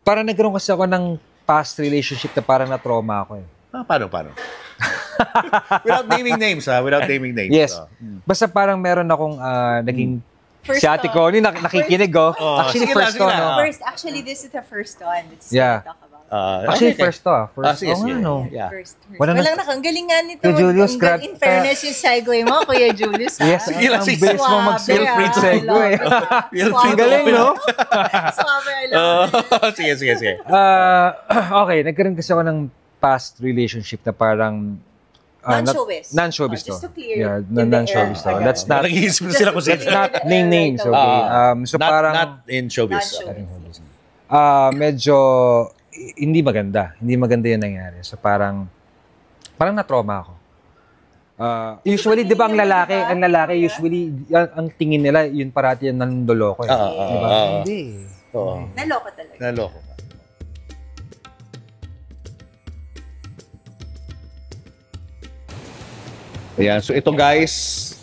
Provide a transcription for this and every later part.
Parang nagkaroon kasi ako ng past relationship na parang na-trauma ako eh. Paano? Without naming names, ha? Without naming names. Yes. Basta parang meron akong naging First si Ate Connie nakikinig, oh. Actually, sige first lang, to, sige no? lang. First, actually, this is the first one. Let's talk about. Actually, first to, First. Sige, sige. No. Yeah. First. Walang Ang galing nga nito. Kuya Julius, In fairness yung segue mo, Kuya Julius, ha? Yes, Sige lang, ang sige. bilis mo mag-self-read segue. Ang galing, no? Suwabe, I love it. Sige. Okay, nagkaroon kasi ako ng past relationship na parang Non-showbiz. Non-showbiz to. Just to clear. Non-showbiz to. That's not Nag-iisip na sila kung sino. not name names, okay? So parang Not in showbiz. Non-showbiz. medyo hindi maganda. Hindi maganda 'yung nangyari. So parang na-trauma ako. Usually, 'di ba ang lalaki usually ang tingin nila 'yun parati yung nanloloko eh. Di ba? Hindi. Oo. Naloko talaga. Naloko. Ayan, so ito guys,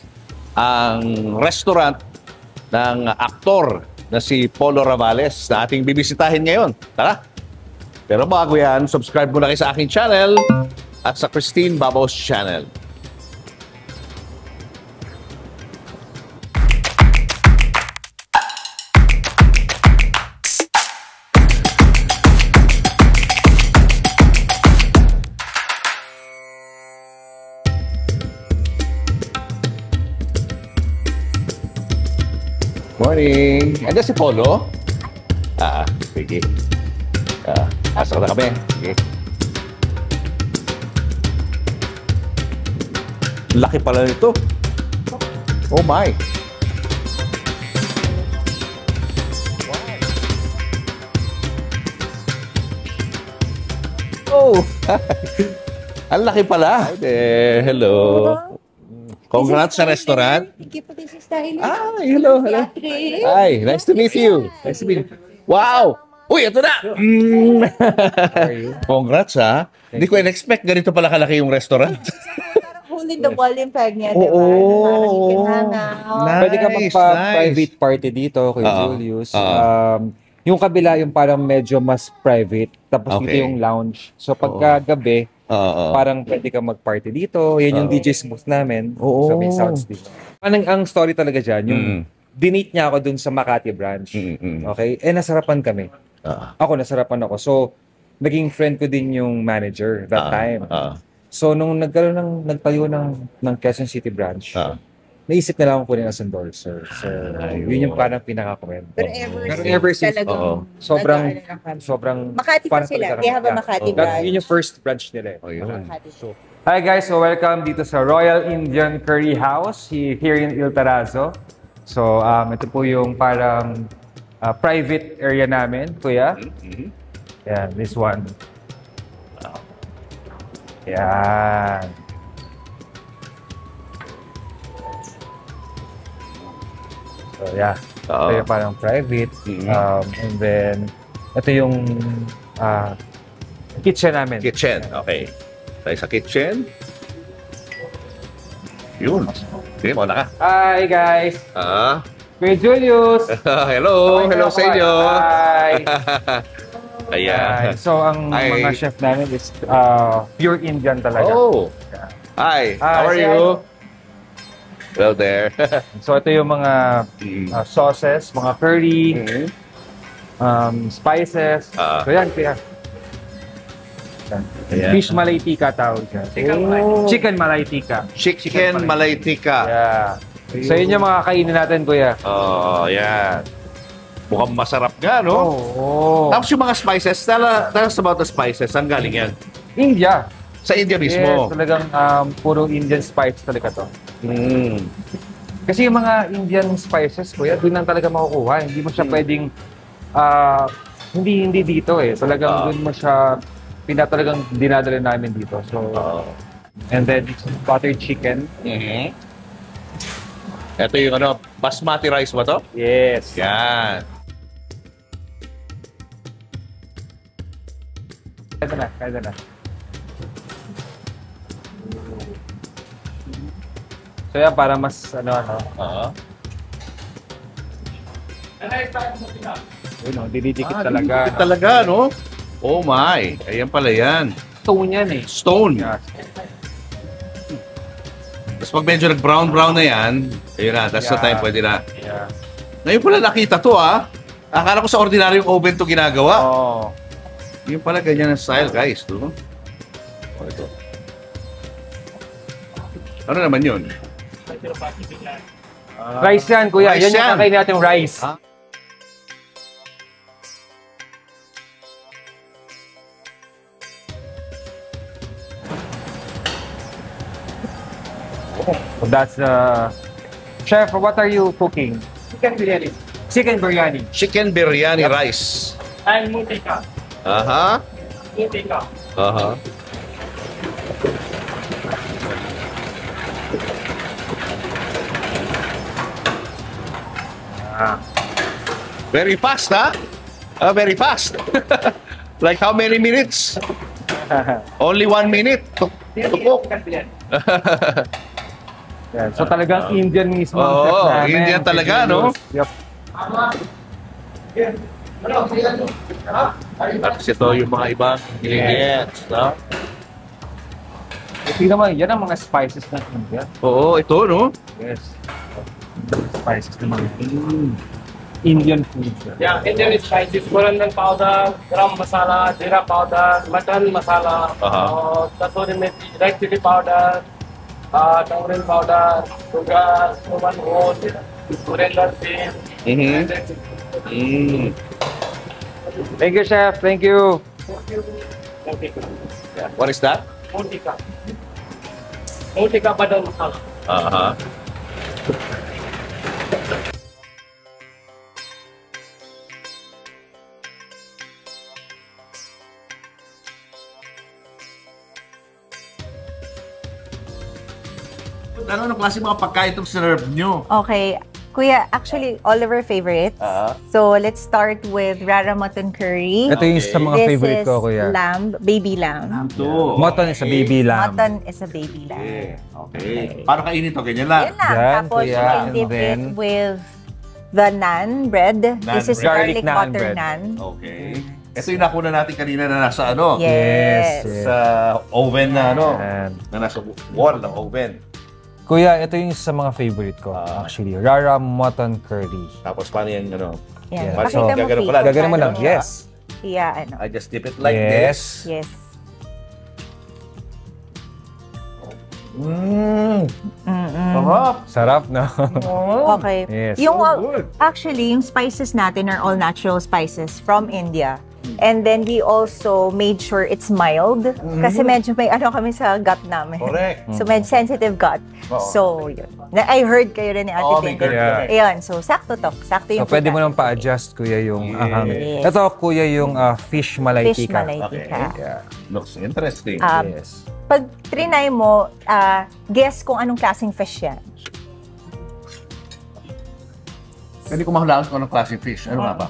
ang restaurant ng aktor na si Polo Ravales na ating bibisitahin ngayon. Tara! Pero bago yan, subscribe muna kayo sa aking channel at sa Christine Babos channel. Morning! Andiyan si Polo? Sige. Asa na kami. Sige. Laki pala nito. Oh my! Oh! Ang laki pala. Hi there. Hello. Congrats sa restaurant. Thank you for this style. Hello. Hi, nice to meet you. Nice to meet you. Wow! Uy, ito na! Congrats, ha? Hindi ko in-expect ganito pala kalaki yung restaurant. Parang hole in the wall yung peg niya, Oo. Nice. Pwede ka magpa-private party dito, Kuya Julius. Yung kabila, yung parang medyo mas private. Tapos dito yung lounge. So pagka gabi, parang pwede ka mag-party dito. Yan yung DJ booth namin. So may sounds dito. Ang story talaga dyan, yung dinate niya ako dun sa Makati branch. Okay? Nasarapan kami. Nasarapan ako. So, naging friend ko din yung manager that time. So, nung nagtayo ng Quezon City branch, naisip na lang ako kunin as endorser. So, yun yung parang pinaka-comment. Pero ever since, sobrang Makati pa sila. They have a Makati branch. Yun yung first branch nila. Hi guys, so welcome dito sa Royal Indian Curry House here in Il Tarazo. So, ito po yung parang private area namin, kuya. Yan, this one. Yan. So, yeah. Ito yung parang private. And then, ito yung kitchen namin. Kitchen, okay. Tayo sa kitchen. Yun. Sige, mauna ka. Hi guys! Kuya Julius! Hello! Hello sa inyo! Hi! Ayan. So, ang mga chef namin is pure Indian talaga. Oh! Hi! How are you? Hello there. So, ito yung mga sauces, mga curry, spices. So, yan, kaya. Fish malay tika tawag siya. Chicken malay tika. Chicken malay tika. Yeah. So, yun yung mga kainin natin, kuya. Yan. Mukhang masarap nga, no? Tapos yung mga spices, tell us about the spices. Saan galing yan? India. Sa India mismo? Yes, talagang puro Indian spice talaga to. Kasi yung mga Indian spices, kuya, doon lang talaga makukuha. Hindi mo siya pwedeng, hindi dito eh. Talagang doon mo siya, talagang dinadala namin dito. So, and then, buttered chicken. Ito yung basmati rice ba to? Yes. Yan. Kaya na. So yan, para mas Dididikit talaga. Dididikit talaga, no? Oh my. Ayan pala yan. Stone yan eh. Stone. Yeah. Tapos pag medyo nag-brown na yan, ayun na, that's the time pwede na. Yeah. Ngayon pala nakita to Akala ko sa ordinaryong oven to ginagawa. Oh. Yung pala ganyan ang style, guys. No? Oh, ito. Ano naman yun? Rice yan, kuya. Rice yan yung kakain natin rice. So that's Chef, what are you cooking? Chicken biryani. Chicken biryani. Chicken biryani rice. And mutika. Aha. Mutika. Aha. Very fast, very fast. Like how many minutes? Only 1 minute to cook. Chicken biryani. Yeah. So talagang Indian mismo ang chef Oo, namin. Indian talaga, no? Yep. Tapos ito yung mga ibang ingredients, no? Tingnan mo, yan ang mga spices ng India. Oo, ito, no? Yes. Spices ng mga Indian food. Yeah, Indian spices, coriander powder, garam masala, jeera powder, mutton masala, kasuri methi, red chili powder, tamarind powder, sugar, cumin oil, coriander seed. Thank you, Chef. Thank you. What is that? Mutika. Mutika badal masala. Aha. Anong klase mga pagkain itong serve nyo? Okay. Kuya, actually, all of our favorites. So, let's start with Rara Mutton Curry. Ito yung sa mga favorite ko, kuya. This is lamb, baby lamb. Ito. Mutton is a baby lamb. Mutton is a baby lamb. Okay. Paano kainin to? Ganyan lang? Yan lang. Yan, Tapos, kuya. you can And dip then, it with the naan bread. This is Garlic garlic naan butter bread. naan. Okay. Ito yung nakuna natin kanina na nasa ano? Yes. Sa oven na ano? And, Na nasa wall ng oven. kuya, ito yung sa mga favorite ko, actually. Rara Mutton Curry. Tapos paano yan, ano? Yan. Yeah. Pakita So, mo, gagano Pete. pala. Gagano mo lang. Ano? Yes. Yeah, ano. I just dip it like Yes. this. Yes. Sarap. Sarap, no? Okay. Yes. Yung, good. actually, yung spices natin are all natural spices from India. And then we also made sure it's mild. Kasi medyo may ano kami sa gut namin. Correct. So medyo sensitive gut. So yun. I heard kayo rin ni Ate may Ting. gut. Yeah. Ayun, so sakto to. Sakto yung So, pwede food mo natin. nang pa-adjust, kuya, yung Yes. Ito, kuya, yung fish malay Fish tika. malay tika. Yeah. Looks interesting. Yes. Pag trinay mo, guess kung anong klaseng fish yan. Hindi ko mahulaan kung anong klaseng fish. Ano nga ba?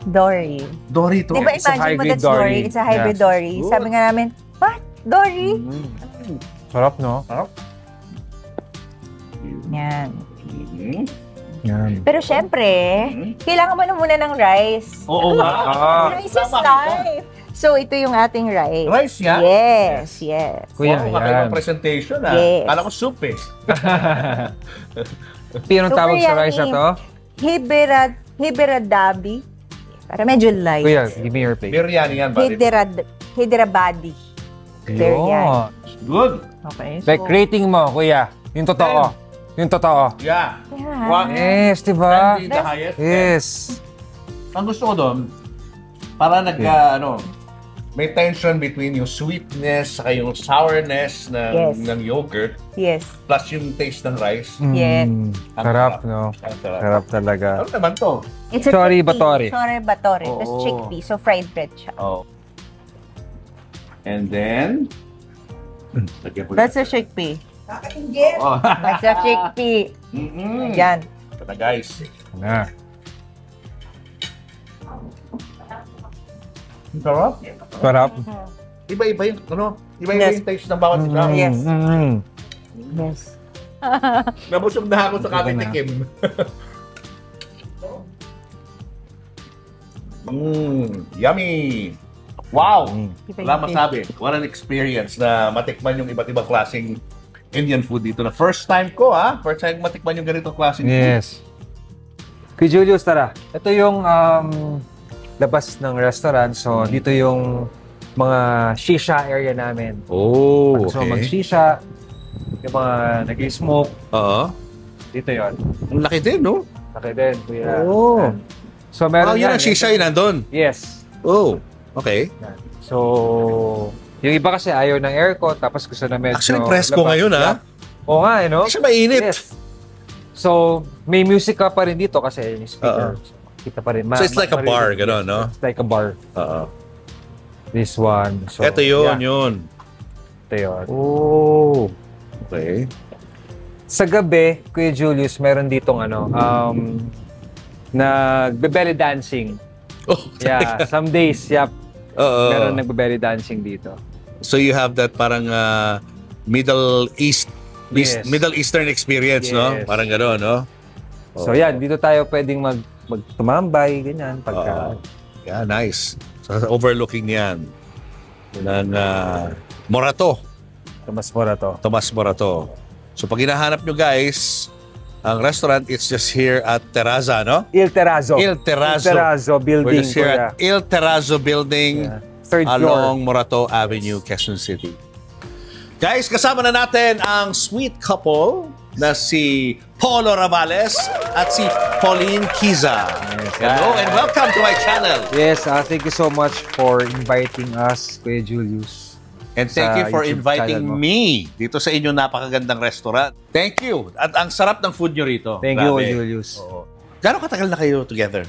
Dory. Dory to. Di ba It's a imagine mo hybrid that's dory? dory. It's a hybrid Yes. dory. Good. Sabi nga namin, what? Dory? Sarap, no? Yan. Yan. Pero syempre, kailangan mo na muna ng rice. Oo nga. Rice is life. So, ito yung ating rice. Rice yan? Yes, yes. Kuya, Wow, kakaibang yan. presentation Yes. Kala ko soup eh. Pinong tawag sa Super rice na yummy. to? Hiberadabi. Para medyo light. Kuya, give me your plate. Biryani yan ba? Hiderabadi. Biryani. Good. Okay. Like, rating mo, kuya. Yung totoo. Yung totoo. Yeah. Yeah. One, Yes, di ba? the highest. Yes. Ang gusto ko doon, para ano, may tension between yung sweetness saka yung sourness ng, Yes. ng yogurt Yes. plus yung taste ng rice. Yes. Sarap, no? Ang sarap. Sarap talaga. Ano naman to? It's a Chori chickpea. batori. Chori batori. Tapos Oo. chickpea. So, fried bread siya. Oh. And then, lagyan ko That's a chickpea. Oh. That's a chickpea. Yan. Ito na guys. Na. Ang sarap. Sarap. Iba-iba yung, iba-iba Yes. yung taste ng bawat isa. Yes. Yes. Nabusog na ako sa kakitikim. Yummy! Wow! Iba Wala yung masabi. What an experience na matikman yung iba't ibang klaseng Indian food dito. Na first time ko, ha? First time matikman yung ganitong klaseng food. Yes. Kuya Julius, tara. Ito yung labas ng restaurant. So, dito yung mga shisha area namin. Oh, Pag gusto mo mag-shisha, yung mga nag-smoke, Oo. dito yon. Ang laki din, no? Laki din, kuya. Oh. Yan. So, meron Yun yan. ang shisha yun nandun. Yes. Oh, okay. Yan. So, yung iba kasi ayaw ng aircon, tapos gusto na medyo... Actually, presko ngayon, ha? Oo nga, no? Hindi siya mainit. Yes. So, may music ka pa rin dito kasi yung speaker. So, kita pa rin. So, it's like a bar, gano'n, no? It's like a bar. Oo. This one. So, Ito yun, yeah, yun. Ito yun. Oh. Okay. Sa gabi, Kuya Julius, meron ditong nagbe-belly dancing. Oh, Yeah, some days, yep. Oo. Meron nagbe-belly dancing dito. So, you have that parang Middle Yes. Middle Eastern experience, no? Yes. Parang gano'n, no? So, yan, dito tayo pwedeng magtumambay, ganyan, pagka... Yeah, nice. So, overlooking niyan ng Morato. Tomas Morato. Tomas Morato. So, pag hinahanap nyo guys, ang restaurant, it's just here at Terraza, no? Il Terrazzo. Il Terrazzo. Il Terrazzo We're building. just here kuya. at Il Terrazzo building Yeah. Third floor. along Morato Avenue, Quezon City. Guys, kasama na natin ang sweet couple na si Polo Ravales at si Pauline Kiza. Hello and welcome to my channel. Yes, thank you so much for inviting us, Kuya Julius. And thank Sa you for YouTube inviting channel mo. me dito sa inyong napakagandang restaurant. Thank you. At ang sarap ng food nyo rito. Thank you, Grabe. Kuya Julius. Oo. Gano'ng katagal na kayo together?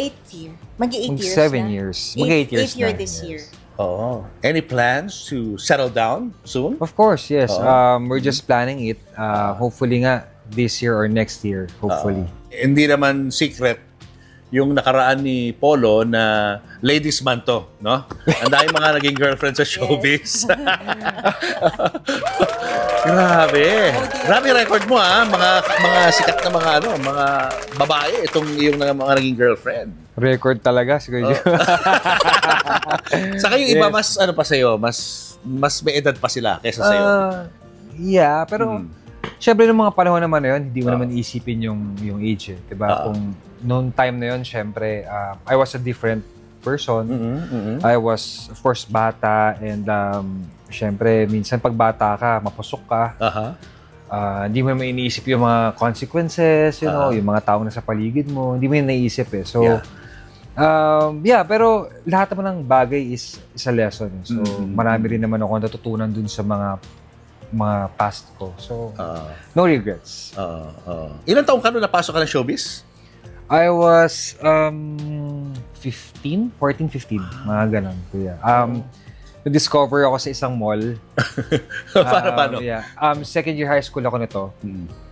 8 year. Mag-8 years 7 na. years. Mag-8 years 8 year na. this Yes. year. Oo. Any plans to settle down soon? Of course, yes. Oo. We're just planning it. Hopefully nga this year or next year. Hopefully. Hindi naman secret yung nakaraan ni Polo na ladies man to, no? Ang dahil mga naging girlfriend sa showbiz. Grabe. Grabe record mo ha, mga sikat na mga babae itong yung mga naging girlfriend. Record talaga, siguro. Saka yung iba mas ano pa sa'yo, mas may edad pa sila kaysa sa'yo. Yeah, pero syempre nung mga panahon naman na yun, hindi mo naman isipin yung age eh. Diba? Kung noong time na yun, syempre, I was a different person. I was, of course, bata and syempre, minsan pag bata ka, mapusok ka. Hindi mo naman iniisip yung mga consequences, you know, yung mga tao na sa paligid mo. Hindi mo yun naisip eh. So, pero lahat naman ng bagay is a lesson. So, marami rin naman ako natutunan dun sa mga past ko. So, no regrets. Ilang taong ka nung napasok ka ng showbiz? I was 14, 15, mga ganun, kuya. Na-discover ako sa isang mall. Paano? Yeah. Second year high school ako nito.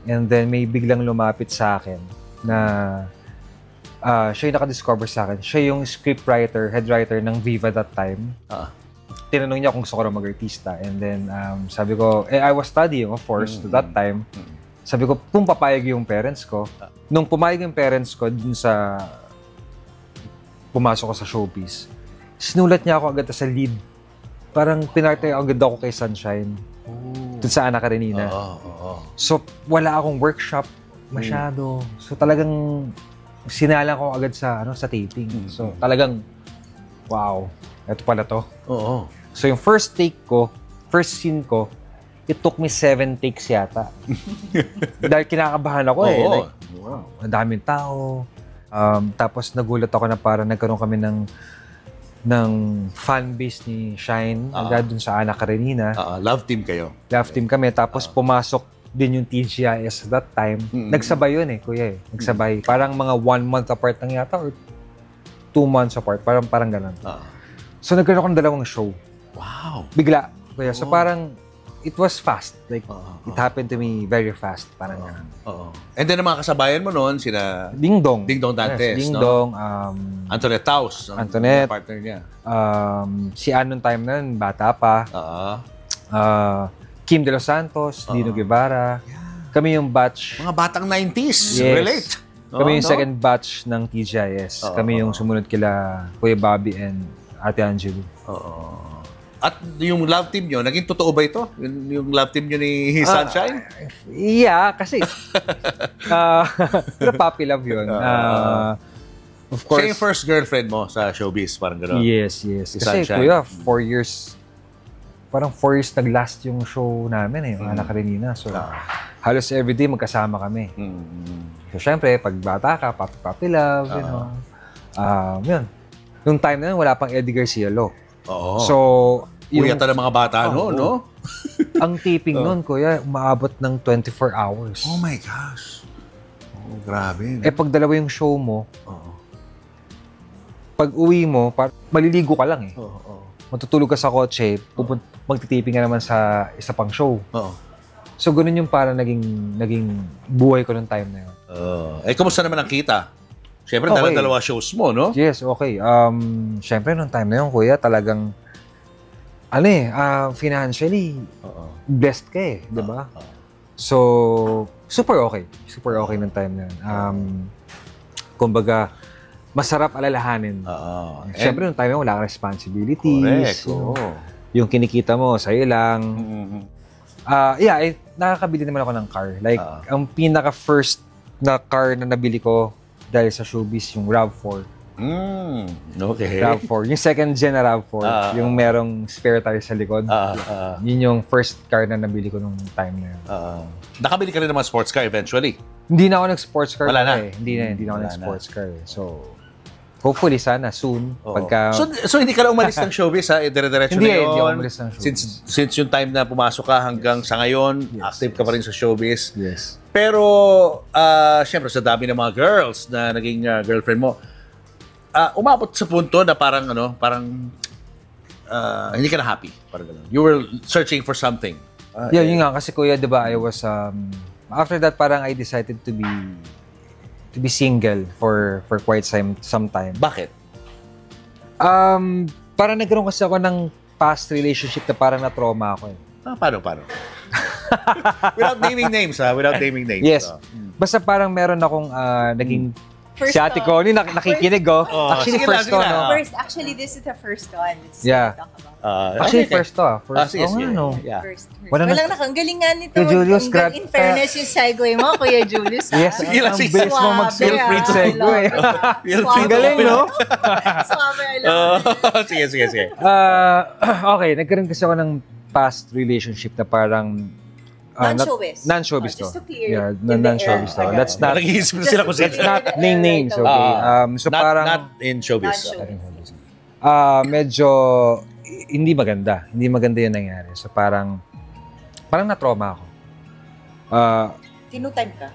And then may biglang lumapit sa akin na siya yung naka-discover sa akin. Siya yung scriptwriter, head writer ng Viva that time. Tinanong niya kung gusto ko na mag-artista. And then sabi ko, I was studying of course to that time. Sabi ko, kung papayag yung parents ko. Nung pumayag yung parents ko dun sa pumasok ko sa showbiz, sinulat niya ako agad sa lead. Parang pinarte agad ako kay Sunshine. Dun sa Ana Karenina. So, wala akong workshop masyado. So, talagang sinalang ko agad sa taping. So, talagang, wow, eto pala to. So, yung first scene ko, it took me 7 takes yata. Dahil kinakabahan ako eh. Like, wow, ang daming tao. Tapos nagulat ako na parang nagkaroon kami ng fan base ni Shine agad dun sa Ana Karenina. Love team kayo. Love team kami. Tapos pumasok din yung TGIS that time. Nagsabay yun eh, kuya eh. Nagsabay. Parang mga 1 month apart lang yata or 2 months apart. Parang ganun. So nagkaroon ako ng 2 show. Wow. Bigla. Kuya. So parang it was fast. Like, it happened to me very fast. Parang ganun. And then, ang mga kasabayan mo noon, sina Ding Dong. Ding Dong Dantes, Yes, Ding no? Dong. Antoinette Taus, ang Antoinette. partner niya. Si Anong time na yun, bata pa. Kim De Los Santos, Dino Guevara. Kami yung batch. Mga batang 90s. Yes. Relate. Kami yung second batch ng TGIS. Kami yung sumunod kila Kuya Bobby and Ate Angelo. At yung love team nyo, naging totoo ba ito? Yung love team nyo ni Sunshine? Yeah, kasi puppy love yun. Of course. Siya yung first girlfriend mo sa showbiz, parang gano'n. Yes. Si Kasi Sunshine. kuya, 4 years, parang 4 years nag-last yung show namin yung Anak Karenina. So, halos everyday magkasama kami. So, syempre, pag bata ka, puppy love, you know. Yun. Yung time na yun, wala pang Eddie Garcia Law. Oo. So, Kuya ng mga bata noon, no? Ang taping noon, kuya, umaabot ng 24 hours. Oh my gosh. Oh, grabe. Pag dalawa yung show mo, pag uwi mo, maliligo ka lang matutulog ka sa kotse, magtitiping ka naman sa isa pang show. So, ganun yung parang naging buhay ko nung time na yun. Kamusta naman ang kita? Siyempre, dalawa shows mo, no? Yes, okay. Siyempre, nung time na yun, kuya, talagang, financially, blessed ka di ba? So, super okay. Super okay nung time na yun. Kumbaga, masarap alalahanin. Siyempre, nung time na yun, wala kang responsibilities. Correct. Yung kinikita mo, sa'yo lang. Nakakabili naman ako ng car. Like, ang pinaka-first na car na nabili ko dahil sa showbiz, yung RAV4. Okay. RAV4. Yung second gen na RAV4. Yung merong spare tire sa likod. Yun yung first car na nabili ko nung time na yun. Nakabili ka rin naman sports car eventually? Hindi na ako nag-sports car. Wala na? Hindi na ako nag-sports car. So, hopefully, sana, soon. Pagka... So, hindi ka na umalis ng showbiz, ha? Dire-diretso na yun? Hindi ako umalis ng showbiz. Since yung time na pumasok ka hanggang sa ngayon, active ka pa rin sa showbiz. Yes. Pero, syempre, sa dami ng mga girls na naging girlfriend mo, umabot sa punto na parang, hindi ka na happy. Parang gano'n. You were searching for something. Yun nga. Kasi, kuya, di ba, I was... after that, parang I decided to be single for quite some time. Bakit? Parang nagkaroon kasi ako ng past relationship na parang na-trauma ako. Paano? Without naming names, ha? Without naming names. Yes. Basta parang meron akong naging First si ate ko, nakikinig, Actually, sige first na, sige na. no? Actually, this is the first one. Yeah. Talk about. First to, First, sige. Yeah. First. Wala Walang ang galing nga nito. Kuya Julius, grabe. In fairness yung segue mo, Kuya Julius. Yes, Sige lang, ang sige. bilis mo mag-feel free to segue. Ang galing, no? Swabe, I love it. Sige. Okay, nagkaroon kasi ako ng past relationship na parang Non-showbiz. Non-showbiz to. Just to clear. Non-showbiz to. That's not Nag-iisip na sila kung That's not name names, okay? So parang Not in showbiz. Non-showbiz. medyo hindi maganda. Hindi maganda 'yung nangyari. So parang na-trauma ako. Tinutime ka?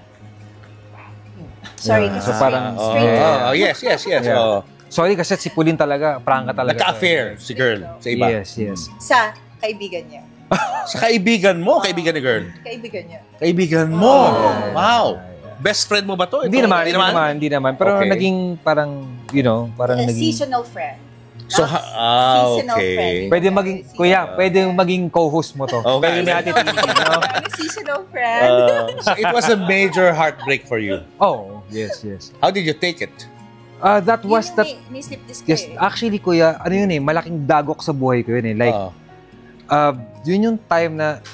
Sorry, so parang Yes. sorry kasi si Pauline talaga, prangka talaga. Nagka-affair si girl sa iba. Yes. Sa kaibigan niya. Sa kaibigan mo, kaibigan ni girl. Kaibigan niya. Kaibigan mo. Wow. Best friend mo ba to? Hindi naman. Pero Okay. naging parang, parang naging... Seasonal friend. So, Seasonal okay. friend. Pwede maging, kuya, pwede maging co-host mo to. Okay. Pwede ni Ate Tini, no? Seasonal friend. So it was a major heartbreak for you. Oh, yes. How did you take it? That was the... May slip disc Yes, actually, kuya, malaking dagok sa buhay ko yun Like, yun yung time na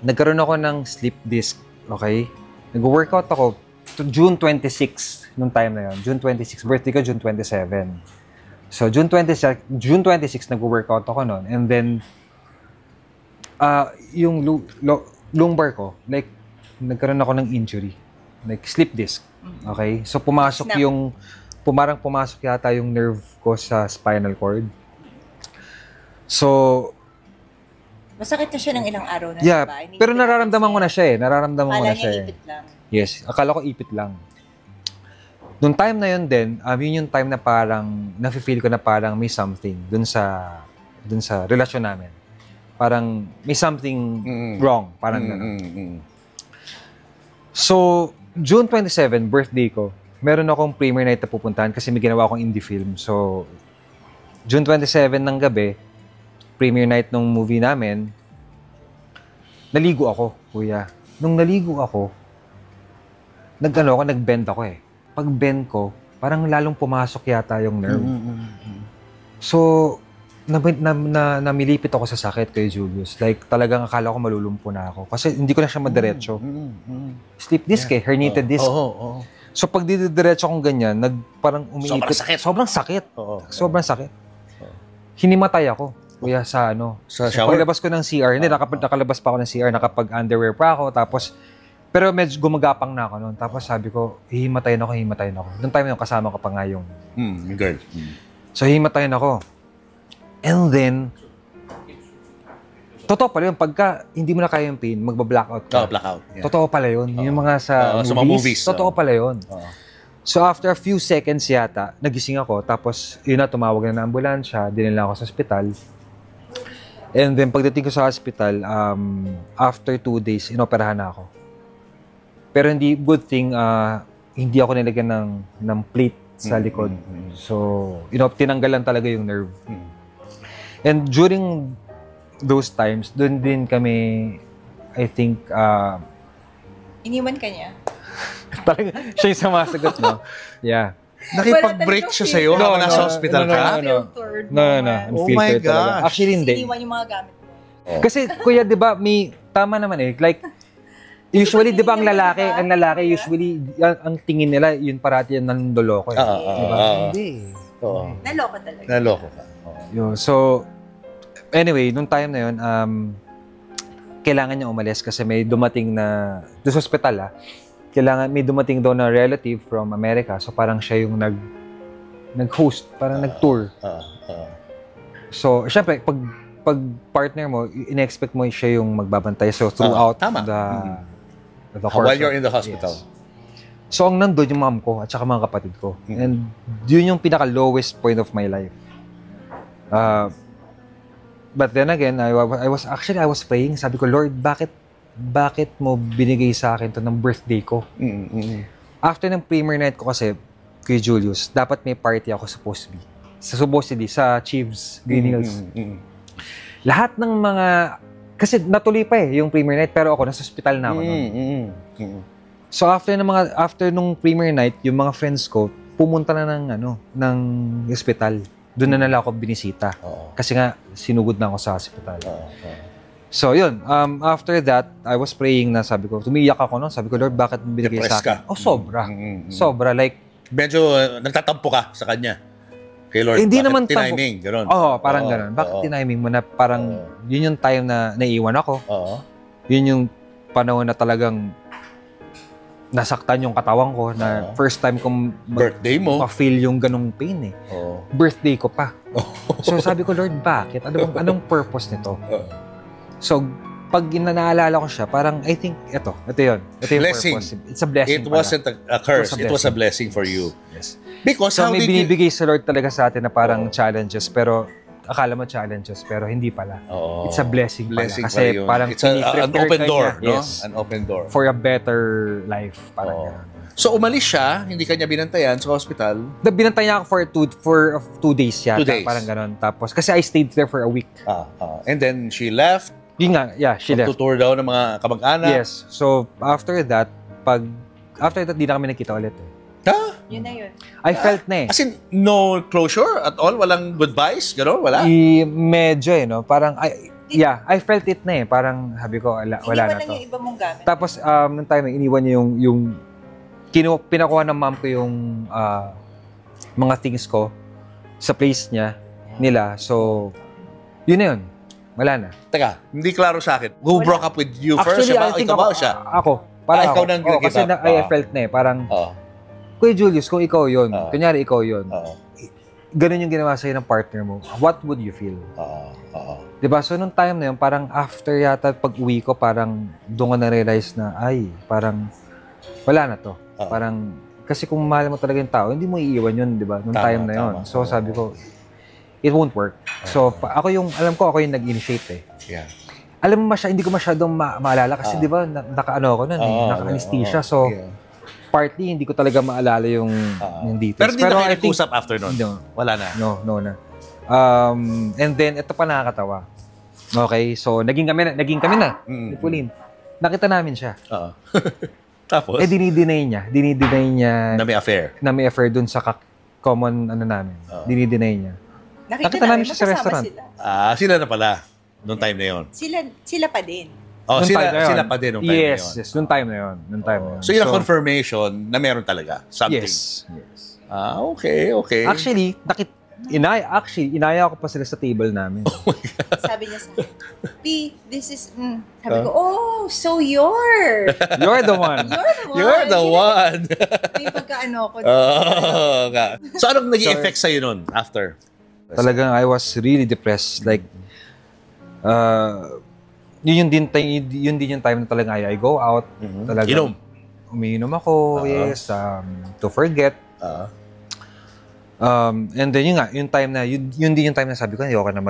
nagkaroon ako ng sleep disc, okay? Nag-workout ako to June 26 nung time na yun. June 26, birthday ko June 27. So, June 26 nag-workout ako noon. And then, yung lumbar ko, like, nagkaroon ako ng injury. Like, sleep disc. Okay? So, pumasok yata yung nerve ko sa spinal cord. So, masakit na siya ng ilang araw na. yeah, diba? pero nararamdaman ko na siya Akala niya ipit lang. Yes, akala ko ipit lang. Noong time na yun din, yun yung time na parang nafe-feel ko na parang may something dun sa relasyon namin. Parang may something wrong, parang gano'n. So, June 27, birthday ko, meron akong premiere night na pupuntahan kasi may ginawa akong indie film. So, June 27 ng gabi, premiere night ng movie namin, naligo ako, kuya. Nung naligo ako, nag-bend ako eh. Pag bend ko, parang lalong pumasok yata yung nerve. So, namilipit ako sa sakit kay Julius. Like, talagang akala ko malulumpo na ako. Kasi hindi ko na siya madiretso. Sleep disc herniated disc. So, pag didiretso kong ganyan, parang umiipit. Sobrang sakit. Sobrang sakit. Hinimatay ako. Kuya, sa shower? Paglabas ko ng CR, hindi, nakalabas pa ako ng CR, nakapag-underwear pa ako, tapos, pero medyo gumagapang na ako noon. Tapos sabi ko, hihimatayin ako. Noong time na yun, kasama ko pa nga yung girl. So, hihimatayin ako. And then, totoo pala yun, pagka hindi mo na kaya yung pain, magba-blackout ka. Blackout. Yeah. Totoo pala yun. Yung mga sa movies. Totoo pala yun. So, after a few seconds yata, nagising ako. Tapos, yun na, tumawag na ng ambulansya. Dinala ako sa ospital. And then, pagdating ko sa hospital, after 2 days, inoperahan na ako. Pero good thing, hindi ako nilagyan ng plate sa likod. So, tinanggalan talaga yung nerve. And during those times, doon din kami, I think, iniwan ka niya? talaga, siya yung sumasagot, no? Yeah. Nakipag-break siya sa'yo habang nasa hospital ka? No. Oh my gosh. Actually, hindi. Iniwan yung mga gamit mo. Kasi, kuya, di ba, tama naman eh. Like, usually, di ba, ang lalaki, usually, ang tingin nila, yun parati yung nanloloko eh. Diba? Hindi. Naloko talaga. Naloko ka. So, anyway, nung time na yun, kailangan niya umalis kasi may dumating na, doon sa hospital may dumating daw na relative from America. So, parang siya yung nag-host, parang nag-tour. So, syempre, pag partner mo, in-expect mo siya yung magbabantay. So, throughout the course. While you're in the hospital. Yes. So, ang nandun yung mom ko at saka mga kapatid ko. And yun yung pinaka-lowest point of my life. But then again, I was praying. Sabi ko, Lord, bakit mo binigay sa akin to ng birthday ko? After ng premiere night ko kasi, kay Julius, dapat may party ako supposedly sa Chiefs Green Hills. Lahat ng mga, kasi natuloy pa yung premiere night, pero ako nasa hospital na ako noon. So after nung premiere night, yung mga friends ko pumunta na ng hospital. Doon na nila ako binisita. Kasi nga sinugod na ako sa hospital. So yun, after that, I was praying na sabi ko, tumiyak ako noon, sabi ko, Lord, bakit binigay sa akin? Sobra. Sobra, like medyo nagtatampo ka sa kanya. Kay Lord, hindi bakit naman tiniming? Ganon. Parang ganon. Bakit tiniming mo na parang yun yung time na naiwan ako. Yun yung panahon na talagang nasaktan yung katawan ko na first time kong birthday mo pa-feel yung ganong pain eh. Birthday ko pa. So sabi ko, Lord, bakit? Anong purpose nito? So, pag naalala ko siya, parang I think ito yun. Ito yung blessing. Purpose. It's a blessing. It wasn't a curse. It was a blessing for you. Yes. Because so, may binibigay sa Lord talaga sa atin na parang challenges, pero akala mo challenges, pero hindi pala. It's a blessing pala. Kasi parang it's an open door, no? Yes. An open door. For a better life. Parang gano'n. So, umalis siya, hindi kanya binantayan sa hospital? Binantayan ako for 2 days yata. 2 days. Parang gano'n. Tapos, kasi I stayed there for a week. And then, she left? Yun nga, yeah, she left. Tutur daw ng mga kamag-anak? Yes. So, after that, di na kami nakita ulit eh. Yun na yun. I felt na eh. As in, no closure at all? Walang goodbyes? Gano'n? Wala? Medyo eh, no? Parang, I felt it na eh. Parang, sabi ko, wala na to. Iniwan lang yung iba mong gamit. Tapos, nung time, iniwan niya yung pinakuha ng mom ko yung mga things ko sa place nila. So, yun na yun. Wala na. Teka, hindi klaro sa akin. Who broke up with you first? Actually, I think ikaw ba o siya? Ako. Parang ikaw nang give kasi up. I felt na eh. Parang, Kuya Julius, kung ikaw yun, kunyari ikaw yun, ganun yung ginawa sa'yo ng partner mo, what would you feel? Diba? So, nung time na yun, parang after yata pag-uwi ko, parang doon ko na-realize na, parang wala na to. Parang, kasi kung mahal mo talaga yung tao, hindi mo iiwan yun, diba? Nung time na yun. So, sabi ko, it won't work. So, alam ko ako yung nag-initiate eh. Yeah. Alam mo, hindi ko masyadong maalala kasi di ba, naka-anesthesia. So, partly, hindi ko talaga maalala yung details. Pero hindi na kayo nag-usap after nun? No. Wala na? No na. And then, ito pa nakakatawa. Okay, so, naging kami na. Ni Pauline. Nakita namin siya. Tapos? Dinideny niya Na may affair. na may affair dun sa common ano namin. Dinideny niya. Nakita namin siya sa restaurant. Sila na pala. Noong time na yun. Sila pa din. Oh, Nung time na yun. sila pa din noong time na yun. Yes, noong time na yun. So, yun ang confirmation na meron talaga. Something. Yes. Okay. Actually, inaya ko pa sila sa table namin. Sabi niya sa akin, P, this is, sabi ko, oh, so you're You're the one. You're the one. May pagkaano ko. So, anong naging effect sa'yo nun after? Talagang I was really depressed. Like, yun din yung time na talagang I go out. Talagang umiinom ako, yes, to forget. And then yung time na, yun din yung time na sabi ko, ayoko na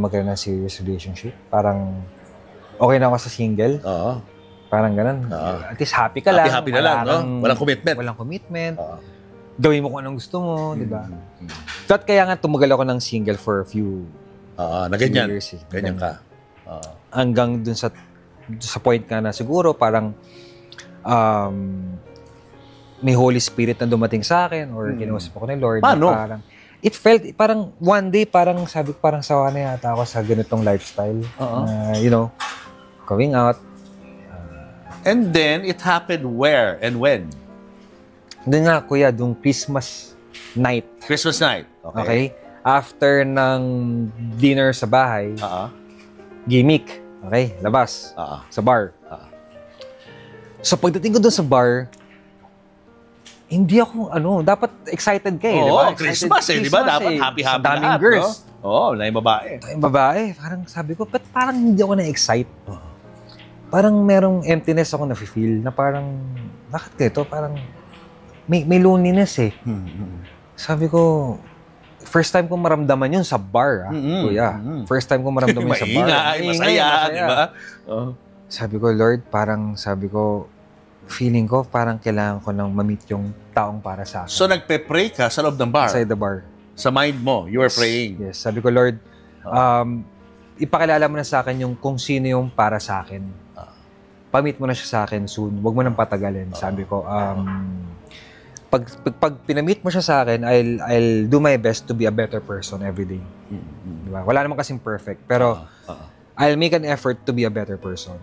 magkaroon ng serious relationship. Parang, okay na ako sa single. Parang ganun. At least happy ka lang. Happy na lang, no? Walang commitment. Walang commitment. Gawin mo kung anong gusto mo, di ba? At kaya nga tumagal ako ng single for a few na ganyan. years. Ganyan ka. Hanggang dun sa point ka na siguro parang may Holy Spirit na dumating sa akin or kinausap ako ni Lord. Paano? Parang, it felt, parang one day, parang sabi ko, parang sawa na yata ako sa ganitong lifestyle. Going out. And then, it happened where and when? Doon nga, kuya, doon Christmas night. Christmas night. Okay? After ng dinner sa bahay, gimmick. Okay? Labas. Sa bar. So, pagdating ko doon sa bar, hindi ako, dapat excited ka eh, di ba? Christmas di ba? Dapat happy-happy lahat, daming girls. No? Na yung babae. Yung babae, parang sabi ko, but parang hindi ako na-excite. Parang merong emptiness ako na-feel na parang, bakit ganito? Parang, may loneliness eh. Sabi ko, first time ko maramdaman yun sa bar, kuya. First time ko maramdaman yun sa bar. Masaya, di ba? Sabi ko, Lord, feeling ko parang kailangan ko nang ma-meet yung taong para sa akin. So, nagpe-pray ka sa loob ng bar? Inside the bar. Sa mind mo, you were praying? Yes. Sabi ko, Lord, ipakilala mo na sa akin yung kung sino yung para sa akin. Pa-meet mo na siya sa akin soon. Huwag mo nang patagalin. Sabi ko, pag pinamit mo siya sa akin, I'll do my best to be a better person every day. Diba? Wala naman kasing perfect. Pero, I'll make an effort to be a better person.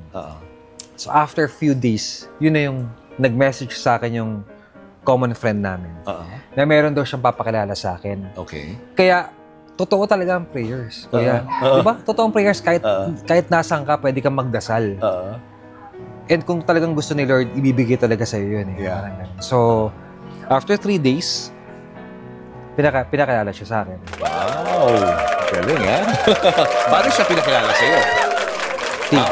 So, after a few days, yun na yung nag-message sa akin yung common friend namin. Na meron daw siyang papakilala sa akin. Okay. Kaya, totoo talaga ang prayers. Kuya. Diba? Totoo ang prayers. Kahit nasaan ka, pwede kang magdasal. And kung talagang gusto ni Lord, ibibigay talaga sa'yo yun. Parang ganun. So, after 3 days, pinakilala siya sa akin. Wow! Galing, ha? Paano siya pinakilala sa'yo? Wow.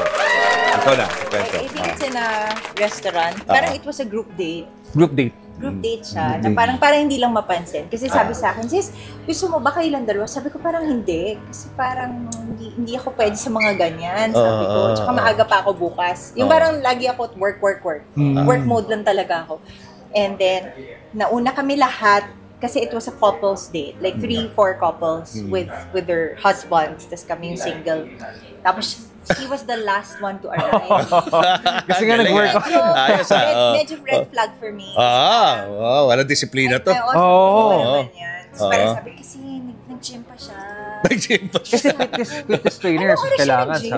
Ikaw na. I think it's in a restaurant. Parang it was a group date. Group date. Group date siya. Na parang hindi lang mapansin. Kasi sabi sa akin, sis, gusto mo ba kailan dalawa? Sabi ko parang hindi. Kasi parang hindi ako pwede sa mga ganyan. Sabi ko. Tsaka maaga pa ako bukas. Yung parang lagi ako at work. Work mode lang talaga ako. And then, nauna kami lahat kasi it was a couples date. Like 3-4 couples with their husbands. Tapos kami yung single. Tapos, he was the last one to arrive. Kasi nga nag-work ako. Ayos, medyo red flag for me. Wow, walang disiplina to. Oo. Parang sabi, kasi nag-gym pa siya. Nag-gym pa siya. Kasi fitness trainer, so kailangan sa...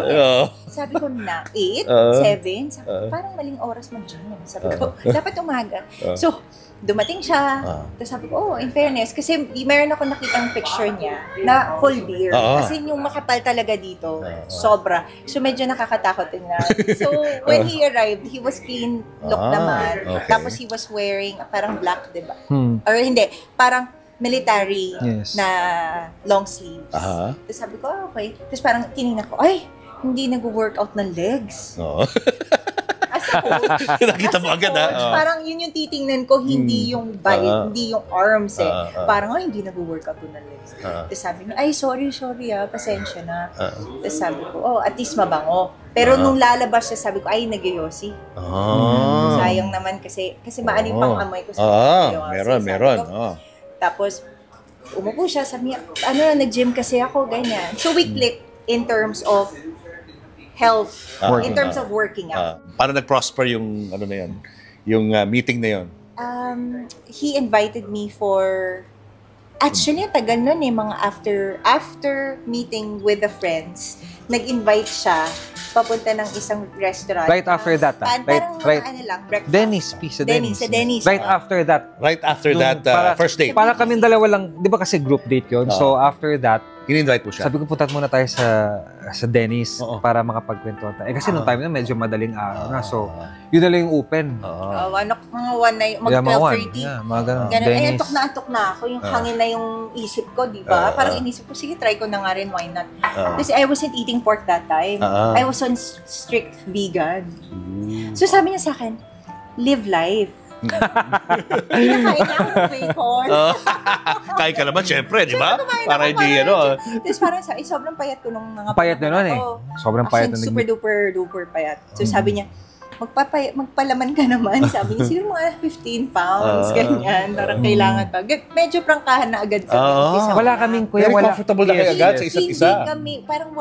Sabi ko na, 8, 7, sabi ko, parang maling oras mag-gym. Sabi ko, dapat umaga. So, dumating siya. Tapos sabi ko, in fairness, kasi meron ako nakitang picture niya na full beard. Kasi yung makapal talaga dito, sobra. So, medyo nakakatakot din na. So, when he arrived, he was clean look naman. Okay. Tapos, he was wearing parang black, diba? Or hindi, parang military na long sleeves. Tapos sabi ko, okay. Tapos parang tinignan ko, ay, hindi nag-workout ng legs. As a coach. Nakita mo agad, ha? Parang yun yung titingnan ko, hindi yung body, hindi yung arms eh. Parang, ay, hindi nag-workout ng legs. Tapos sabi niya, ay, sorry pasensya na. Tapos sabi ko, at least mabango. Pero nung lalabas siya, sabi ko, ay, nag-yosi. Sayang naman kasi maaning pang amoy ko sa meron. Tapos, umupo siya, sabi niya, nag-gym kasi ako, ganyan. So, we clicked in terms of health, in terms of working out. Paano nag-prosper yung, yung meeting na yun? He invited me for... Actually, ang tagal nun mga after meeting with the friends, nag-invite siya papunta ng isang restaurant. Right after that. Parang ano lang, breakfast. Dennis, pizza Dennis. Dennis. Right after that. Right after that first date? Para kaming dalawa lang, di ba kasi group date yun? So after that, in-invite mo siya? Sabi ko, punta muna tayo sa Dennis para makapagkwentuhan tayo. Kasi nung time na medyo madaling araw na. So, yun na lang yung open. Mga 1 na yung mag-12:30. Mga ganun. Ganun. Antok na ako. Yung hangin na yung isip ko, di ba? Parang inisip ko, sige, try ko na nga rin, why not? Kasi I wasn't eating pork that time. I was on strict vegan. So sabi niya sa akin, live life. Pinakain niya ako ng bacon. Kain ka naman, syempre, di ba? Para hindi, Tapos parang sobrang payat ko nung mga payat na nun Sobrang payat na super duper payat. So sabi niya, magpalaman ka naman. Sabi niya, siguro mga 15 pounds, ganyan. Parang kailangan pa. Medyo prangkahan na agad kami. Wala kaming kuya. Very comfortable na kayo agad sa isa't isa. Hindi kami, parang